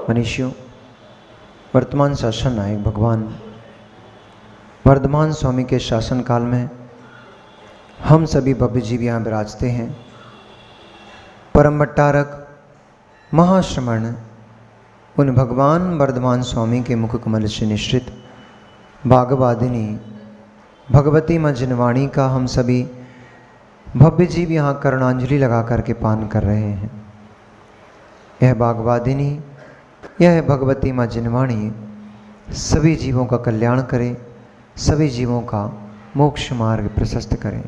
मनीषियों, वर्तमान शासन नायक भगवान वर्धमान स्वामी के शासन काल में हम सभी भव्य जीव यहाँ विराजते हैं। परम भट्टारक महाश्रमण उन भगवान वर्धमान स्वामी के मुख कमल से निश्रित भागवादिनी भगवती माँ जिनवाणी का हम सभी भव्य जीव यहाँ कर्णांजलि लगा करके पान कर रहे हैं। यह भागवादिनी, यह भगवती माँ जिनवाणी सभी जीवों का कल्याण करे, सभी जीवों का मोक्ष मार्ग प्रशस्त करें।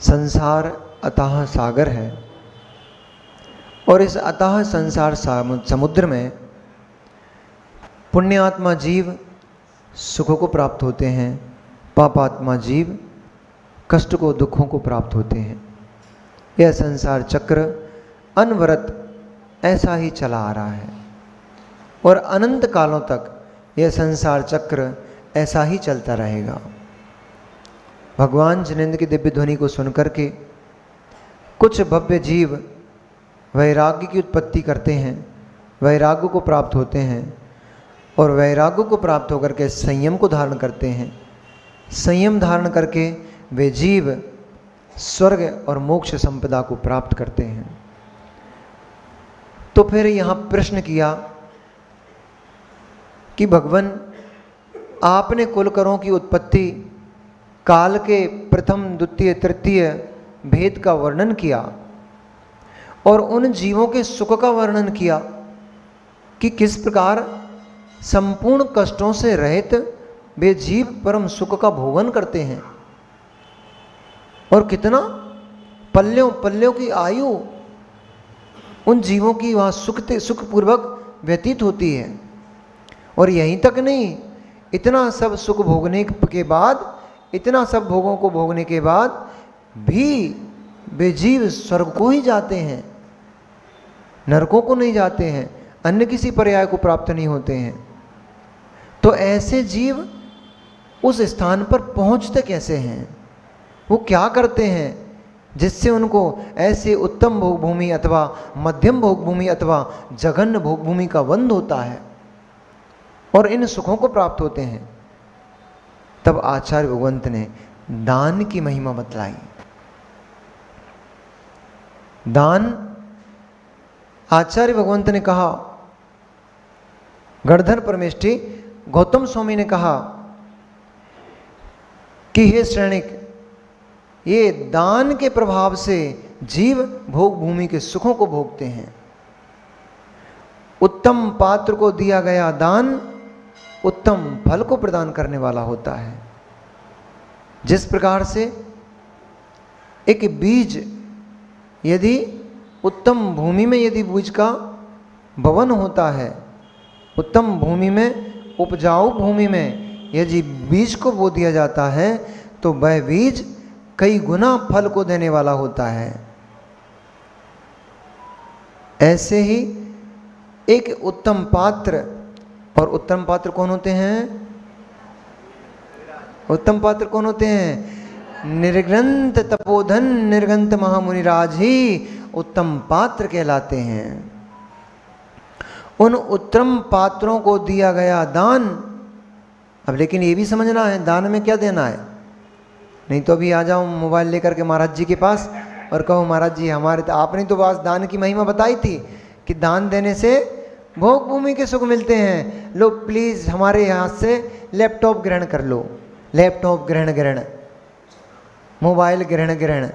संसार अथाह सागर है और इस अथाह संसार समुद्र में पुण्यात्मा जीव सुखों को प्राप्त होते हैं, पापात्मा जीव कष्ट को, दुखों को प्राप्त होते हैं। यह संसार चक्र अनवरत ऐसा ही चला आ रहा है और अनंत कालों तक यह संसार चक्र ऐसा ही चलता रहेगा। भगवान जिनेंद्र की दिव्य ध्वनि को सुनकर के कुछ भव्य जीव वैराग्य की उत्पत्ति करते हैं, वैराग्य को प्राप्त होते हैं और वैराग्य को प्राप्त होकर के संयम को धारण करते हैं। संयम धारण करके वे जीव स्वर्ग और मोक्ष संपदा को प्राप्त करते हैं। तो फिर यहाँ प्रश्न किया कि भगवान आपने कुलकरों की उत्पत्ति काल के प्रथम, द्वितीय, तृतीय भेद का वर्णन किया और उन जीवों के सुख का वर्णन किया कि किस प्रकार संपूर्ण कष्टों से रहित वे जीव परम सुख का भोगन करते हैं और कितना पल्यों पल्यों की आयु उन जीवों की वहाँ सुखपूर्वक व्यतीत होती है। और यहीं तक नहीं, इतना सब सुख भोगने के बाद, इतना सब भोगों को भोगने के बाद भी वे जीव स्वर्ग को ही जाते हैं, नरकों को नहीं जाते हैं, अन्य किसी पर्याय को प्राप्त नहीं होते हैं। तो ऐसे जीव उस स्थान पर पहुंचते कैसे हैं? वो क्या करते हैं जिससे उनको ऐसे उत्तम भोग भूमि अथवा मध्यम भोग भूमि अथवा जघन्य भोग भूमि का बंध होता है और इन सुखों को प्राप्त होते हैं? तब आचार्य भगवंत ने दान की महिमा बतलाई। दान, आचार्य भगवंत ने कहा, गणधर परमेष्ठी गौतम स्वामी ने कहा कि हे श्रेणिक, ये दान के प्रभाव से जीव भोग भूमि के सुखों को भोगते हैं। उत्तम पात्र को दिया गया दान उत्तम फल को प्रदान करने वाला होता है। जिस प्रकार से एक बीज यदि उत्तम भूमि में, यदि बीज का भवन होता है, उत्तम भूमि में, उपजाऊ भूमि में यदि बीज को बो दिया जाता है तो वह बीज कई गुना फल को देने वाला होता है। ऐसे ही एक उत्तम पात्र, और उत्तम पात्र कौन होते हैं? उत्तम पात्र कौन होते हैं? निर्ग्रंथ तपोधन निर्गंत महामुनिराज ही उत्तम पात्र कहलाते हैं। उन उत्तम पात्रों को दिया गया दान, अब लेकिन ये भी समझना है दान में क्या देना है। नहीं तो अभी आ जाओ मोबाइल लेकर के महाराज जी के पास और कहो महाराज जी हमारे तो आपने तो बस दान की महिमा बताई थी कि दान देने से भोग भूमि के सुख मिलते हैं, लो प्लीज हमारे यहाँ से लैपटॉप ग्रहण कर लो, लैपटॉप ग्रहण, मोबाइल ग्रहण।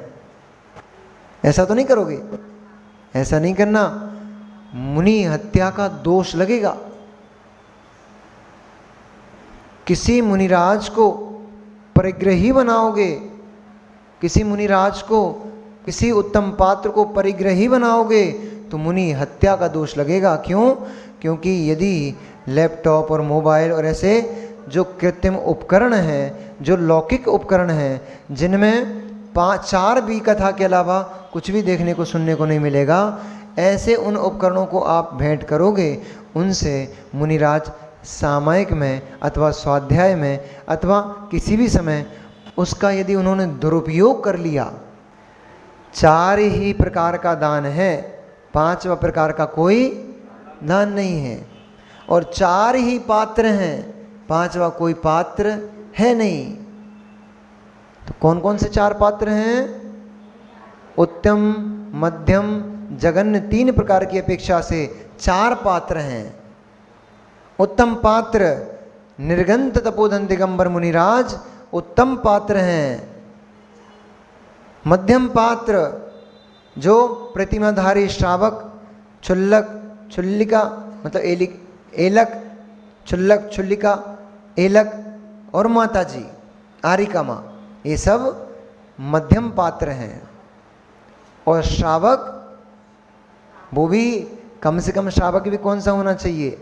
ऐसा तो नहीं करोगे? ऐसा नहीं करना, मुनि हत्या का दोष लगेगा। किसी मुनिराज को परिग्रही बनाओगे, किसी मुनिराज को, किसी उत्तम पात्र को परिग्रही बनाओगे तो मुनि हत्या का दोष लगेगा। क्यों? क्योंकि यदि लैपटॉप और मोबाइल और ऐसे जो कृत्रिम उपकरण हैं, जो लौकिक उपकरण हैं, जिनमें 4 भी कथा के अलावा कुछ भी देखने को सुनने को नहीं मिलेगा, ऐसे उन उपकरणों को आप भेंट करोगे, उनसे मुनिराज सामायिक में अथवा स्वाध्याय में अथवा किसी भी समय उसका यदि उन्होंने दुरुपयोग कर लिया, 4 ही प्रकार का दान है, पांचवा प्रकार का कोई दान नहीं है। और 4 ही पात्र हैं, पांचवा कोई पात्र है नहीं। तो कौन कौन से 4 पात्र हैं? उत्तम, मध्यम, जघन्य, 3 प्रकार की अपेक्षा से 4 पात्र हैं। उत्तम पात्र निर्गंत तपोधन दिगंबर मुनिराज उत्तम पात्र हैं। मध्यम पात्र जो प्रतिमाधारी श्रावक, छुल्लक, छुल्लिका मतलब एलक, छुल्लक, छुल्लिका, एलक और माता जी आरिका माँ, ये सब मध्यम पात्र हैं। और श्रावक, वो भी कम से कम श्रावक भी कौन सा होना चाहिए?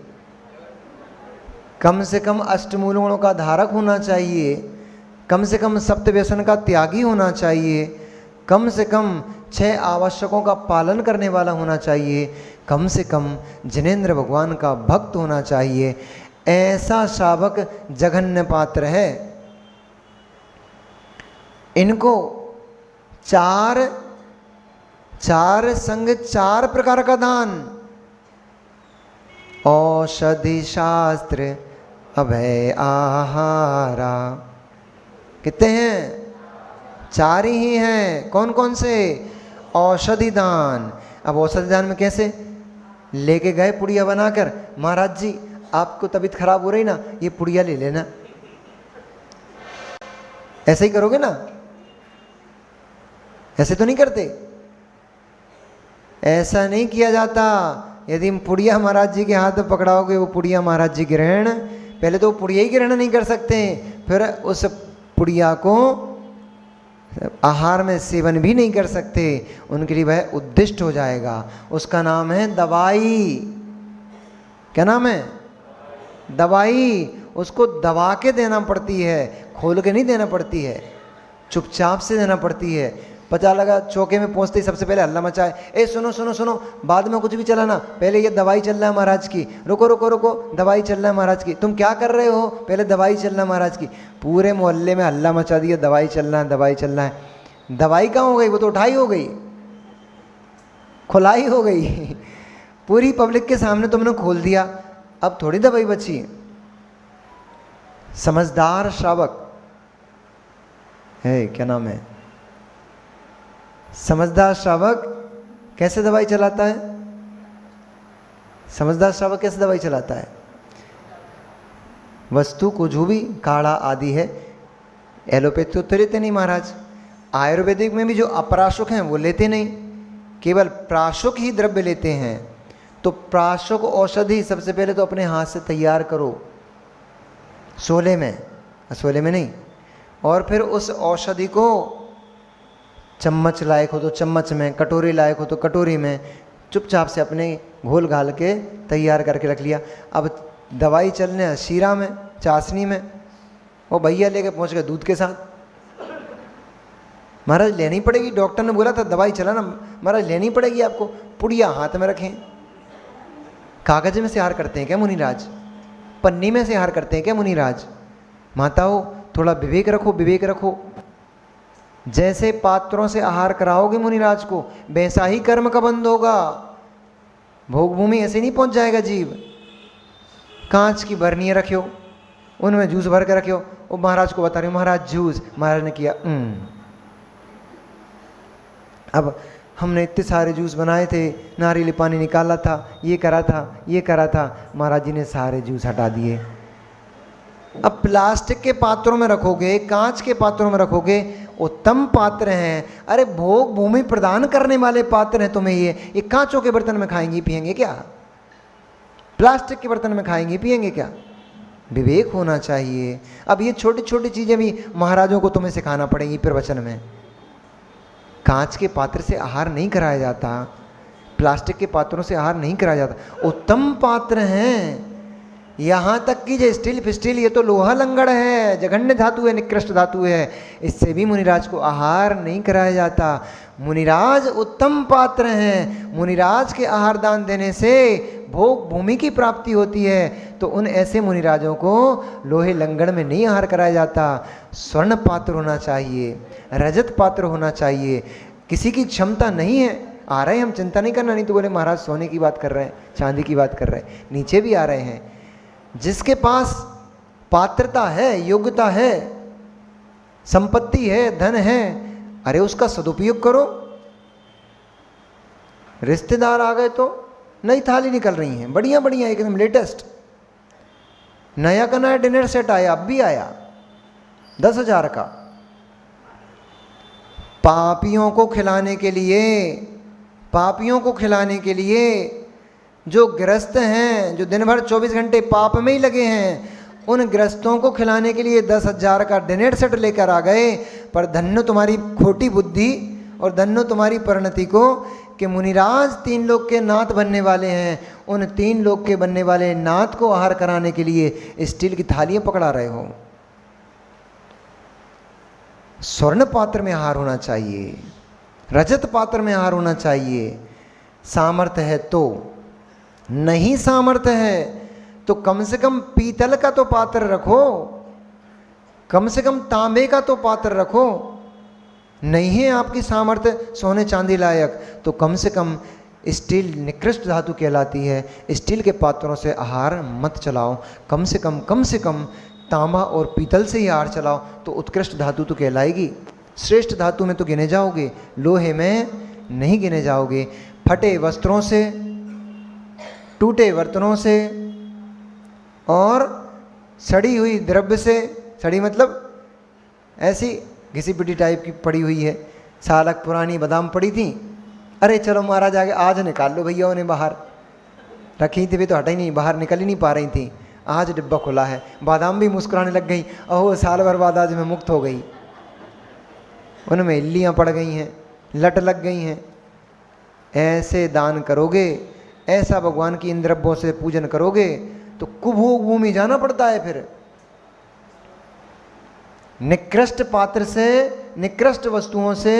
कम से कम अष्टमूल गुणों का धारक होना चाहिए, कम से कम सप्त व्यसन का त्यागी होना चाहिए, कम से कम 6 आवश्यकों का पालन करने वाला होना चाहिए, कम से कम जिनेंद्र भगवान का भक्त होना चाहिए। ऐसा श्रावक जघन्य पात्र है। इनको 4 संग 4 प्रकार का दान, औषधि शास्त्र अभय आहारा, कितने हैं? 4 ही हैं। कौन कौन से? औषधि दान। अब औषधि दान में कैसे? लेके गए पुड़िया बनाकर, महाराज जी आपको तबीयत खराब हो रही ना, ये पुड़िया ले लेना। ऐसे ही करोगे ना? ऐसे तो नहीं करते। ऐसा नहीं किया जाता। यदि पुड़िया महाराज जी के हाथ में पकड़ाओगे, वो पुड़िया महाराज जी ग्रहण, पहले तो वो पुड़िया ही ग्रहण नहीं कर सकते, फिर उस पुड़िया को आहार में सेवन भी नहीं कर सकते। उनके लिए वह उद्दिष्ट हो जाएगा। उसका नाम है दवाई। क्या नाम है? दवाई। उसको दबा के देना पड़ती है, खोल के नहीं देना पड़ती है, चुपचाप से देना पड़ती है। पता लगा चौके में पहुंचते ही सबसे पहले हल्ला मचाए, ए सुनो सुनो सुनो, बाद में कुछ भी चलाना, पहले ये दवाई चल रहा है महाराज की, रुको रुको रुको, दवाई चल रहा है महाराज की, तुम क्या कर रहे हो, पहले दवाई चल रहा है महाराज की। पूरे मोहल्ले में हल्ला मचा दिया, दवाई चल रहा है, दवाई चल रहा है। दवाई कहाँ हो गई? वो तो उठाई हो गई, खुलाई हो गई। पूरी पब्लिक के सामने तुमने खोल दिया, अब थोड़ी दवाई बची। समझदार श्रावक है, क्या नाम है? समझदार श्रावक कैसे दवाई चलाता है? समझदार श्रावक कैसे दवाई चलाता है? वस्तु को जो भी काढ़ा आदि है, एलोपैथी तो लेते नहीं महाराज, आयुर्वेदिक में भी जो अपराशुक हैं वो लेते नहीं, केवल प्राशुक ही द्रव्य लेते हैं। तो प्राशुक औषधि सबसे पहले तो अपने हाथ से तैयार करो, सोले में नहीं, और फिर उस औषधि को चम्मच लायक हो तो चम्मच में, कटोरी लायक हो तो कटोरी में, चुपचाप से अपने घोल घाल के तैयार करके रख लिया। अब दवाई चलने है शीरा में, चाशनी में, वो भैया लेके पहुंच गए दूध के साथ। महाराज लेनी पड़ेगी, डॉक्टर ने बोला था दवाई चलाना, महाराज लेनी पड़ेगी आपको। पुड़िया हाथ में रखें। कागज में से आहार करते हैं क्या मुनिराज? पन्नी में से आहार करते हैं क्या मुनिराज? माताओं थोड़ा विवेक रखो, विवेक रखो। जैसे पात्रों से आहार कराओगे मुनिराज को, वैसा ही कर्म का बंध होगा। भोग भूमि ऐसे नहीं पहुंच जाएगा जीव। कांच की बरनियाँ रखियो, उनमें जूस भर के रखियो, वो महाराज को बता रहे हो महाराज जूस, महाराज ने किया अब हमने इतने सारे जूस बनाए थे, नारियल पानी निकाला था, ये करा था, ये करा था, महाराज जी ने सारे जूस हटा दिए। अब प्लास्टिक के पात्रों में रखोगे, कांच के पात्रों में रखोगे, उत्तम पात्र हैं। अरे भोग भूमि प्रदान करने वाले पात्र हैं तुम्हें। ये कांचों के बर्तन में खाएंगे पिएंगे क्या? प्लास्टिक के बर्तन में खाएंगे पिएंगे क्या? विवेक होना चाहिए। अब ये छोटी छोटी चीजें भी महाराजों को तुम्हें सिखाना पड़ेंगी प्रवचन में। कांच के पात्र से आहार नहीं कराया जाता, प्लास्टिक के पात्रों से आहार नहीं कराया जाता। उत्तम पात्र हैं। यहाँ तक कि जो स्टील फिस्टील, ये तो लोहा लंगड़ है, जघन्य धातु है, निकृष्ट धातु है, इससे भी मुनिराज को आहार नहीं कराया जाता। मुनिराज उत्तम पात्र हैं। मुनिराज के आहार दान देने से भोग भूमि की प्राप्ति होती है। तो उन ऐसे मुनिराजों को लोहे लंगड़ में नहीं आहार कराया जाता। स्वर्ण पात्र होना चाहिए, रजत पात्र होना चाहिए। किसी की क्षमता नहीं है आ रहे हैं, हम चिंता नहीं करना। नहीं तो बोले महाराज सोने की बात कर रहे हैं, चांदी की बात कर रहे हैं, नीचे भी आ रहे हैं। जिसके पास पात्रता है, योग्यता है, संपत्ति है, धन है, अरे उसका सदुपयोग करो। रिश्तेदार आ गए तो नई थाली निकल रही हैं, बढ़िया बढ़िया एकदम लेटेस्ट, नया का नया डिनर सेट आया, अब भी आया 10,000 का। पापियों को खिलाने के लिए, पापियों को खिलाने के लिए जो गृहस्थ हैं, जो दिन भर 24 घंटे पाप में ही लगे हैं, उन गृहस्थों को खिलाने के लिए 10,000 का डिनर सेट लेकर आ गए। पर धन्य तुम्हारी खोटी बुद्धि और धन्य तुम्हारी परिणति को कि मुनिराज 3 लोक के नाथ बनने वाले हैं, उन 3 लोक के बनने वाले नाथ को आहार कराने के लिए स्टील की थालियां पकड़ा रहे हो। स्वर्ण पात्र में आहार होना चाहिए, रजत पात्र में आहार होना चाहिए। सामर्थ्य है तो, नहीं सामर्थ्य है तो कम से कम पीतल का तो पात्र रखो, कम से कम तांबे का तो पात्र रखो। नहीं है आपकी सामर्थ्य सोने चांदी लायक तो कम से कम स्टील निकृष्ट धातु कहलाती है, स्टील के पात्रों से आहार मत चलाओ। कम से कम तांबा और पीतल से ही आहार चलाओ तो उत्कृष्ट धातु तो कहलाएगी। श्रेष्ठ धातु में तो गिने जाओगे, लोहे में नहीं गिने जाओगे। फटे वस्त्रों से, टूटे बर्तनों से और सड़ी हुई द्रव्य से, सड़ी मतलब ऐसी घिसी पिटी टाइप की पड़ी हुई है, सालक पुरानी बादाम पड़ी थी, अरे चलो महाराज आगे आज निकाल लो भैया, उन्हें बाहर रखी थी, वे तो हटा ही नहीं, बाहर निकल ही नहीं पा रही थी। आज डिब्बा खुला है, बादाम भी मुस्कुराने लग गई, ओह साल भर बाद आज मैं मुक्त हो गई। उनमें इल्लियाँ पड़ गई हैं, लट लग गई हैं। ऐसे दान करोगे, ऐसा भगवान की इन द्रव्यों से पूजन करोगे तो कुभोग भूमि जाना पड़ता है। फिर निकृष्ट पात्र से, निकृष्ट वस्तुओं से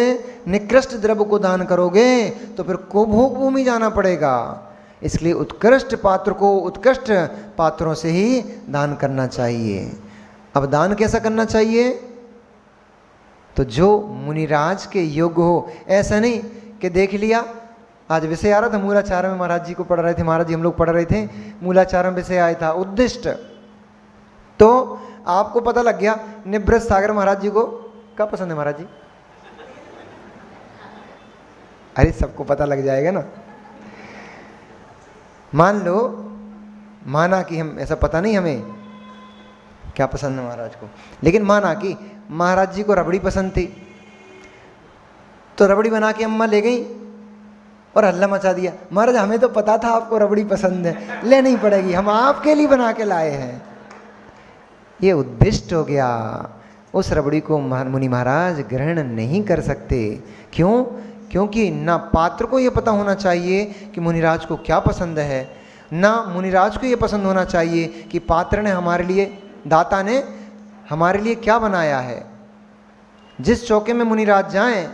निकृष्ट द्रव्य को दान करोगे तो फिर कुभोग भूमि जाना पड़ेगा। इसलिए उत्कृष्ट पात्र को उत्कृष्ट पात्रों से ही दान करना चाहिए। अब दान कैसा करना चाहिए? तो जो मुनिराज के योग्य हो। ऐसा नहीं कि देख लिया, आज विषय आ रहा था मूलाचार में, महाराज जी को पढ़ रहे थे, महाराज जी हम लोग पढ़ रहे थे, मूलाचार में विषय आया था उद्दिष्ट, तो आपको पता लग गया निवृत्त सागर महाराज जी को क्या पसंद है महाराज जी? अरे सबको पता लग जाएगा ना। मान लो, माना कि हम, ऐसा पता नहीं हमें क्या पसंद है महाराज को, लेकिन माना कि महाराज जी को रबड़ी पसंद थी, तो रबड़ी बना के अम्मा ले गई और हल्ला मचा दिया, महाराज हमें तो पता था आपको रबड़ी पसंद है, ले नहीं पड़ेगी, हम आपके लिए बना के लाए हैं। ये उद्दिष्ट हो गया। उस रबड़ी को मुनि महाराज ग्रहण नहीं कर सकते। क्यों? क्योंकि ना पात्र को ये पता होना चाहिए कि मुनिराज को क्या पसंद है, ना मुनिराज को ये पसंद होना चाहिए कि पात्र ने हमारे लिए, दाता ने हमारे लिए क्या बनाया है। जिस चौके में मुनिराज जाएं,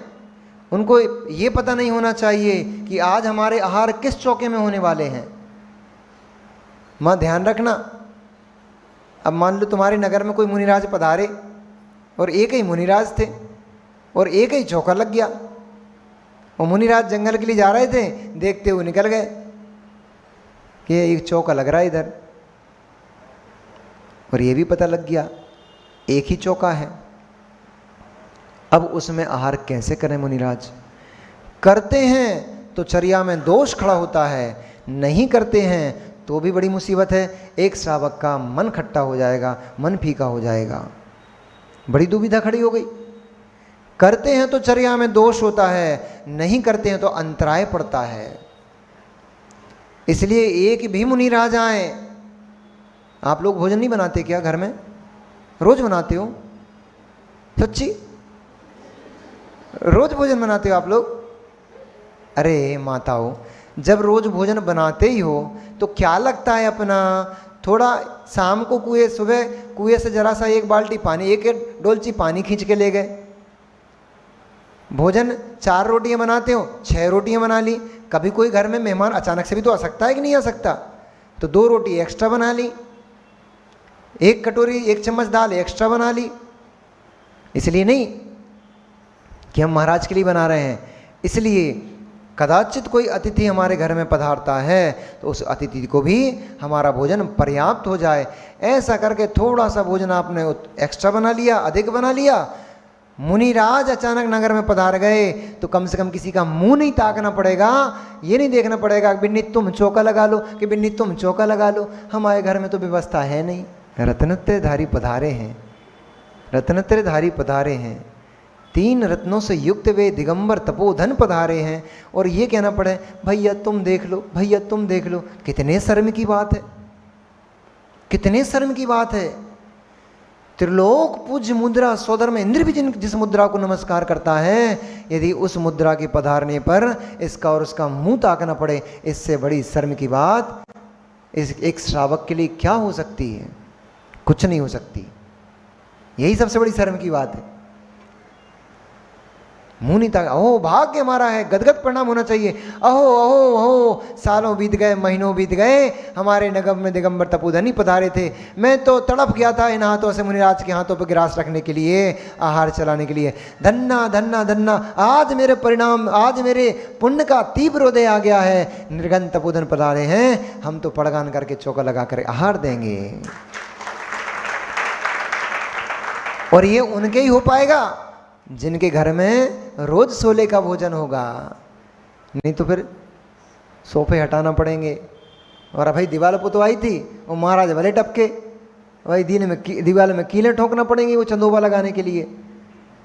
उनको ये पता नहीं होना चाहिए कि आज हमारे आहार किस चौके में होने वाले हैं। मां ध्यान रखना, अब मान लो तुम्हारे नगर में कोई मुनिराज पधारे और एक ही मुनिराज थे और एक ही चौका लग गया, और मुनिराज जंगल के लिए जा रहे थे, देखते हुए निकल गए कि एक चौका लग रहा है इधर, और ये भी पता लग गया एक ही चौका है। अब उसमें आहार कैसे करें मुनिराज? करते हैं तो चर्या में दोष खड़ा होता है, नहीं करते हैं तो भी बड़ी मुसीबत है। एक श्रावक का मन खट्टा हो जाएगा, मन फीका हो जाएगा, बड़ी दुविधा खड़ी हो गई। करते हैं तो चर्या में दोष होता है, नहीं करते हैं तो अंतराय पड़ता है। इसलिए एक भी मुनिराज आए, आप लोग भोजन नहीं बनाते क्या घर में? रोज बनाते हो? सच्ची रोज भोजन बनाते हो आप लोग? अरे माताओं, जब रोज भोजन बनाते ही हो तो क्या लगता है अपना, थोड़ा शाम को कुएं, सुबह कुएं से जरा सा एक बाल्टी पानी, एक डोलची पानी खींच के ले गए। भोजन 4 रोटियां बनाते हो, 6 रोटियां बना ली। कभी कोई घर में मेहमान अचानक से भी तो आ सकता है कि नहीं आ सकता, तो 2 रोटी एक्स्ट्रा बना ली, 1 कटोरी 1 चम्मच दाल एक्स्ट्रा बना ली। इसलिए नहीं कि हम महाराज के लिए बना रहे हैं, इसलिए कदाचित कोई अतिथि हमारे घर में पधारता है तो उस अतिथि को भी हमारा भोजन पर्याप्त हो जाए। ऐसा करके थोड़ा सा भोजन आपने एक्स्ट्रा बना लिया, अधिक बना लिया। मुनिराज अचानक नगर में पधार गए तो कम से कम किसी का मुंह नहीं ताकना पड़ेगा, ये नहीं देखना पड़ेगा कि बिन्नी तुम चौका लगा लो, कि बिन्नी तुम चौका लगा लो, हमारे घर में तो व्यवस्था है नहीं। रत्नत्रयधारी पधारे हैं, रत्नत्रयधारी पधारे हैं, 3 रत्नों से युक्त वे दिगंबर तपोधन पधारे हैं, और ये कहना पड़े भैया तुम देख लो, भैया तुम देख लो। कितने शर्म की बात है, कितने शर्म की बात है। त्रिलोक पूज्य मुद्रा सौधर्म में इंद्र भी जिस मुद्रा को नमस्कार करता है, यदि उस मुद्रा के पधारने पर इसका और उसका मुंह ताकना पड़े, इससे बड़ी शर्म की बात इस एक श्रावक के लिए क्या हो सकती है? कुछ नहीं हो सकती। यही सबसे बड़ी शर्म की बात है। मुंह नहीं ताका, ओह भाग्य हमारा है, गदगद प्रणाम होना चाहिए। अहो अहो अहो, सालों बीत गए, महीनों बीत गए, हमारे नगर में दिगंबर तपोधन ही पधारे थे। मैं तो तड़प गया था इन हाथों से, मुनिराज के हाथों पर ग्रास रखने के लिए, आहार चलाने के लिए। धन्ना धन्ना धन्ना, आज मेरे परिणाम, आज मेरे पुण्य का तीव्र उदय आ गया है। निर्गन तपोधन पधारे हैं, हम तो पड़गान करके चौका लगा कर आहार देंगे। और ये उनके ही हो पाएगा जिनके घर में रोज सोले का भोजन होगा, नहीं तो फिर सोफे हटाना पड़ेंगे। और भाई दीवार पुतवाई थी, वो महाराज भले टपके, भाई दीवार में कीलें ठोकना पड़ेंगी वो चंदोबा लगाने के लिए।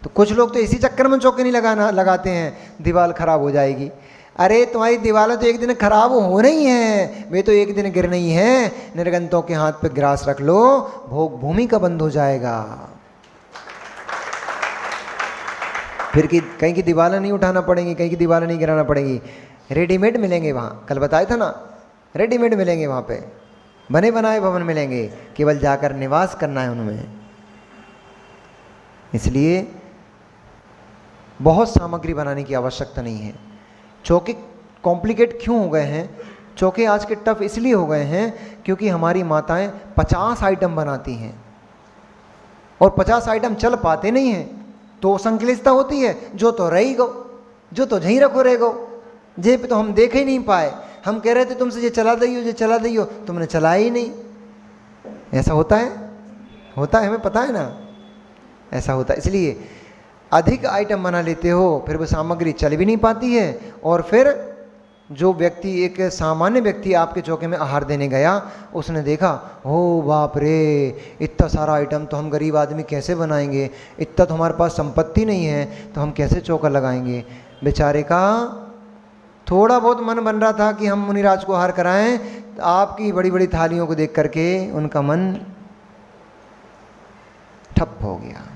तो कुछ लोग तो इसी चक्कर में चौके नहीं लगाते हैं, दीवार खराब हो जाएगी। अरे तुम्हारी दीवारें तो एक दिन खराब होना ही है, वे तो एक दिन गिरना ही है। निर्गंतों के हाथ पे ग्रास रख लो, भोग भूमि का बंद हो जाएगा। फिर कहीं की दीवारें नहीं उठाना पड़ेंगी, कहीं की दीवारें नहीं गिराना पड़ेंगी, रेडीमेड मिलेंगे वहाँ। कल बताया था ना, रेडीमेड मिलेंगे वहाँ पे, बने बनाए भवन मिलेंगे, केवल जाकर निवास करना है उनमें। इसलिए बहुत सामग्री बनाने की आवश्यकता नहीं है। चौके कॉम्प्लिकेट क्यों हो गए हैं? चौके आज के टफ इसलिए हो गए हैं क्योंकि हमारी माताएं 50 आइटम बनाती हैं और 50 आइटम चल पाते नहीं हैं, तो संकलितता होती है। जो तो रही गो, जो तो झही रखो रह गो, जे पे तो हम देख ही नहीं पाए। हम कह रहे थे तुमसे ये चला दियो, ये चला दियो, तुमने चलाया ही नहीं। ऐसा होता है, होता है, हमें पता है ना, ऐसा होता है। इसलिए अधिक आइटम बना लेते हो, फिर वो सामग्री चल भी नहीं पाती है। और फिर जो व्यक्ति, एक सामान्य व्यक्ति आपके चौके में आहार देने गया, उसने देखा, हो बाप रे, इतना सारा आइटम तो हम गरीब आदमी कैसे बनाएंगे, इतना तो हमारे पास संपत्ति नहीं है, तो हम कैसे चौका लगाएंगे। बेचारे का थोड़ा बहुत मन बन रहा था कि हम मुनिराज को आहार कराएं, तो आपकी बड़ी बड़ी थालियों को देख करके उनका मन ठप हो गया।